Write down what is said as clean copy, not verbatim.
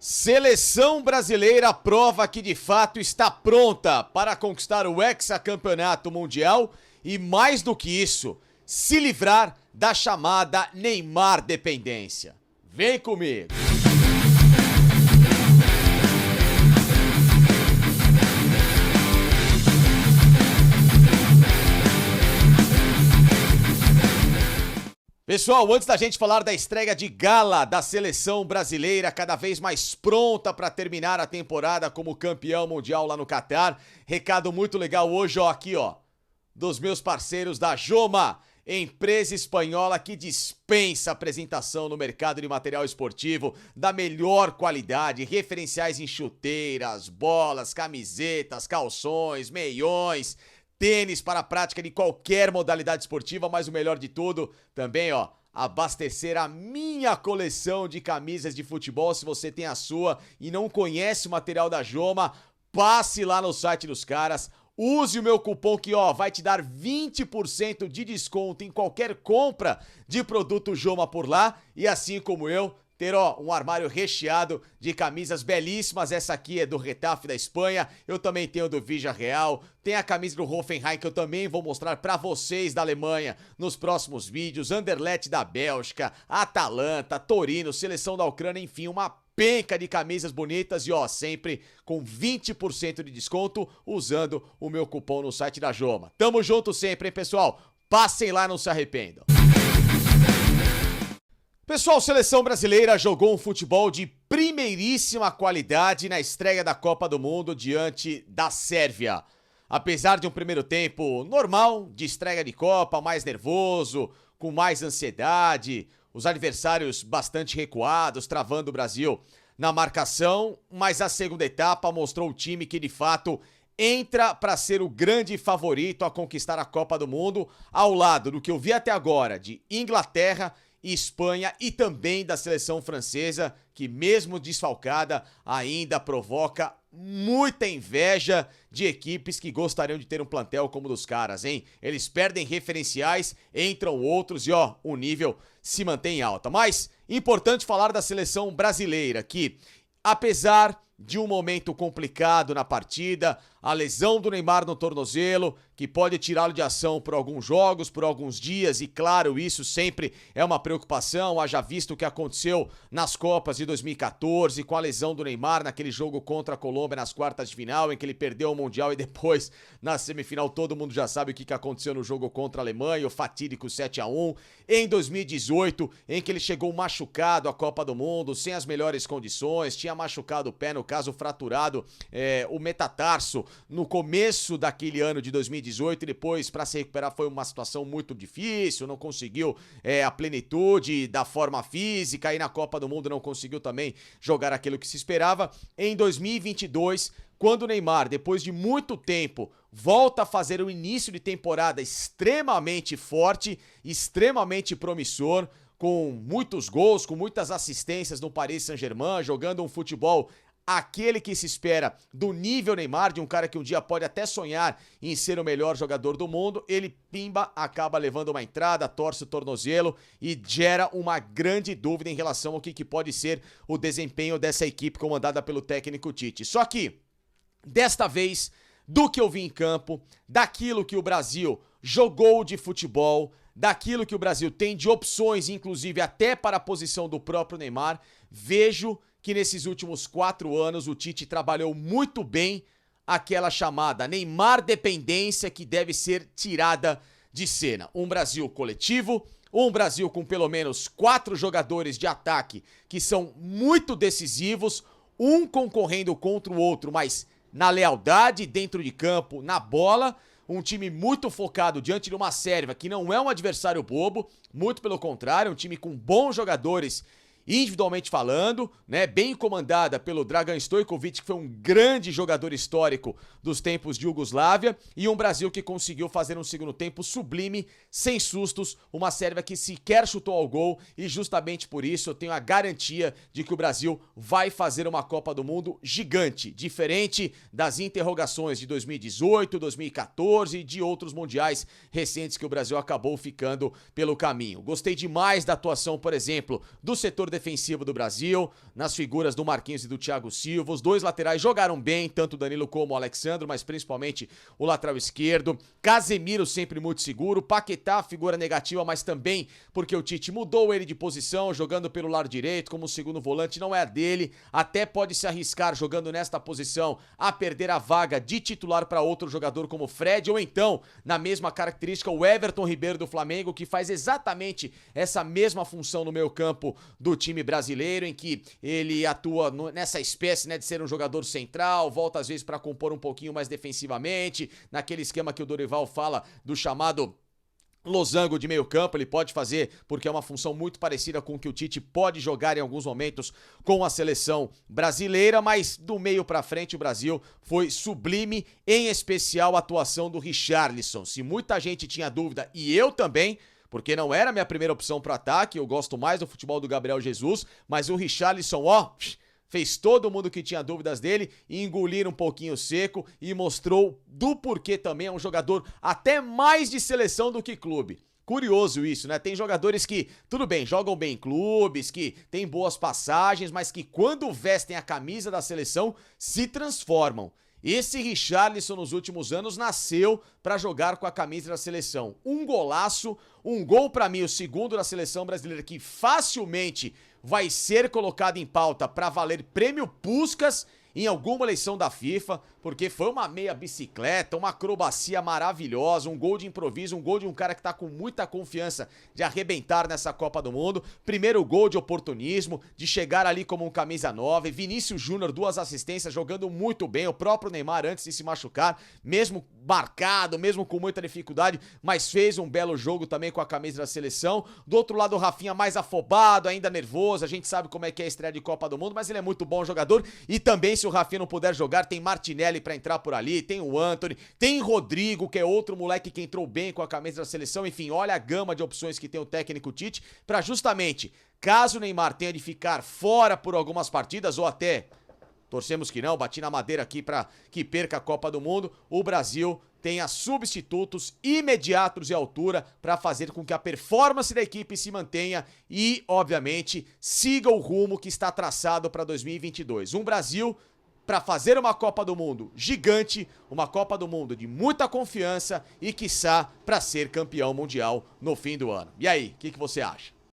Seleção brasileira prova que de fato está pronta para conquistar o hexacampeonato mundial e, mais do que isso, se livrar da chamada Neymar dependência. Vem comigo! Pessoal, antes da gente falar da estreia de gala da seleção brasileira, cada vez mais pronta para terminar a temporada como campeão mundial lá no Catar, recado muito legal hoje, aqui, dos meus parceiros da Joma, empresa espanhola que dispensa apresentação no mercado de material esportivo da melhor qualidade, referenciais em chuteiras, bolas, camisetas, calções, meiões, tênis para a prática de qualquer modalidade esportiva, mas o melhor de tudo, também, abastecer a minha coleção de camisas de futebol. Se você tem a sua e não conhece o material da Joma, passe lá no site dos caras, use o meu cupom que, vai te dar 20% de desconto em qualquer compra de produto Joma por lá, e assim como eu, ter, um armário recheado de camisas belíssimas. Essa aqui é do Getafe da Espanha, eu também tenho do Villarreal, tem a camisa do Hoffenheim que eu também vou mostrar pra vocês da Alemanha nos próximos vídeos, Anderlecht da Bélgica, Atalanta, Torino, seleção da Ucrânia, enfim, uma penca de camisas bonitas e, sempre com 20% de desconto usando o meu cupom no site da Joma. Tamo junto sempre, hein, pessoal? Passem lá, não se arrependam. Pessoal, seleção brasileira jogou um futebol de primeiríssima qualidade na estreia da Copa do Mundo diante da Sérvia. Apesar de um primeiro tempo normal, de estreia de Copa, mais nervoso, com mais ansiedade, os adversários bastante recuados, travando o Brasil na marcação, mas a segunda etapa mostrou o time que de fato entra para ser o grande favorito a conquistar a Copa do Mundo, ao lado do que eu vi até agora de Inglaterra, Espanha e também da seleção francesa, que mesmo desfalcada ainda provoca muita inveja de equipes que gostariam de ter um plantel como o dos caras, hein? Eles perdem referenciais, entram outros e o nível se mantém alta. Mas importante falar da seleção brasileira, que apesar de um momento complicado na partida, a lesão do Neymar no tornozelo, que pode tirá-lo de ação por alguns jogos, por alguns dias, e claro, isso sempre é uma preocupação, haja visto o que aconteceu nas Copas de 2014, com a lesão do Neymar naquele jogo contra a Colômbia nas quartas de final, em que ele perdeu o Mundial e depois, na semifinal, todo mundo já sabe o que aconteceu no jogo contra a Alemanha, o fatídico 7-1, em 2018, em que ele chegou machucado à Copa do Mundo, sem as melhores condições, tinha machucado o pé, no caso fraturado o metatarso, no começo daquele ano de 2018, e depois para se recuperar foi uma situação muito difícil, não conseguiu a plenitude da forma física, e na Copa do Mundo não conseguiu também jogar aquilo que se esperava. Em 2022, quando o Neymar, depois de muito tempo, volta a fazer um início de temporada extremamente forte, extremamente promissor, com muitos gols, com muitas assistências no Paris Saint-Germain, jogando um futebol aquele que se espera do nível Neymar, de um cara que um dia pode até sonhar em ser o melhor jogador do mundo, ele, pimba, acaba levando uma entrada, torce o tornozelo e gera uma grande dúvida em relação ao que pode ser o desempenho dessa equipe comandada pelo técnico Tite. Só que, desta vez, do que eu vi em campo, daquilo que o Brasil jogou de futebol, daquilo que o Brasil tem de opções, inclusive até para a posição do próprio Neymar, vejo que nesses últimos 4 anos o Tite trabalhou muito bem aquela chamada Neymar dependência que deve ser tirada de cena. Um Brasil coletivo, um Brasil com pelo menos 4 jogadores de ataque que são muito decisivos, um concorrendo contra o outro, mas na lealdade dentro de campo, na bola, um time muito focado diante de uma Sérvia que não é um adversário bobo, muito pelo contrário, um time com bons jogadores individualmente falando, né, bem comandada pelo Dragan Stojkovic, que foi um grande jogador histórico dos tempos de Iugoslávia, e um Brasil que conseguiu fazer um segundo tempo sublime, sem sustos, uma Sérvia que sequer chutou ao gol, e justamente por isso eu tenho a garantia de que o Brasil vai fazer uma Copa do Mundo gigante, diferente das interrogações de 2018, 2014 e de outros mundiais recentes que o Brasil acabou ficando pelo caminho. Gostei demais da atuação, por exemplo, do setor defensivo defensivo do Brasil, nas figuras do Marquinhos e do Thiago Silva. Os dois laterais jogaram bem, tanto o Danilo como o Alexandro, mas principalmente o lateral esquerdo. Casemiro sempre muito seguro. Paquetá, figura negativa, mas também porque o Tite mudou ele de posição, jogando pelo lado direito, como segundo volante, não é a dele. Até pode se arriscar jogando nesta posição a perder a vaga de titular para outro jogador como o Fred, ou então, na mesma característica, o Everton Ribeiro do Flamengo, que faz exatamente essa mesma função no meio campo do time brasileiro, em que ele atua nessa espécie, né, de ser um jogador central, volta às vezes para compor um pouquinho mais defensivamente, naquele esquema que o Dorival fala do chamado losango de meio campo. Ele pode fazer porque é uma função muito parecida com o que o Tite pode jogar em alguns momentos com a seleção brasileira, mas do meio pra frente o Brasil foi sublime, em especial a atuação do Richarlison. Se muita gente tinha dúvida, e eu também, porque não era a minha primeira opção pro ataque, eu gosto mais do futebol do Gabriel Jesus, mas o Richarlison, ó, fez todo mundo que tinha dúvidas dele engolir um pouquinho seco e mostrou do porquê também é um jogador até mais de seleção do que clube. Curioso isso, né? Tem jogadores que, tudo bem, jogam bem em clubes, que têm boas passagens, mas que quando vestem a camisa da seleção se transformam. Esse Richarlison nos últimos anos nasceu para jogar com a camisa da seleção. Um golaço, um gol para mim, o segundo da seleção brasileira, que facilmente vai ser colocado em pauta para valer prêmio Puskás em alguma eleição da FIFA, porque foi uma meia bicicleta, uma acrobacia maravilhosa, um gol de improviso, um gol de um cara que tá com muita confiança de arrebentar nessa Copa do Mundo. Primeiro gol de oportunismo, de chegar ali como um camisa 9, Vinícius Júnior, 2 assistências, jogando muito bem, o próprio Neymar antes de se machucar, mesmo marcado, mesmo com muita dificuldade, mas fez um belo jogo também com a camisa da seleção. Do outro lado o Rafinha mais afobado, ainda nervoso, a gente sabe como é que é a estreia de Copa do Mundo, mas ele é muito bom jogador. E também, se o Rafinha não puder jogar, tem Martinelli pra entrar por ali, tem o Antony, tem Rodrigo, que é outro moleque que entrou bem com a camisa da seleção. Enfim, olha a gama de opções que tem o técnico Tite pra justamente, caso o Neymar tenha de ficar fora por algumas partidas, ou até, torcemos que não, bati na madeira aqui pra que perca a Copa do Mundo, o Brasil tenha substitutos imediatos e à altura para fazer com que a performance da equipe se mantenha e, obviamente, siga o rumo que está traçado para 2022. Um Brasil para fazer uma Copa do Mundo gigante, uma Copa do Mundo de muita confiança e, quiçá, para ser campeão mundial no fim do ano. E aí, o que você acha?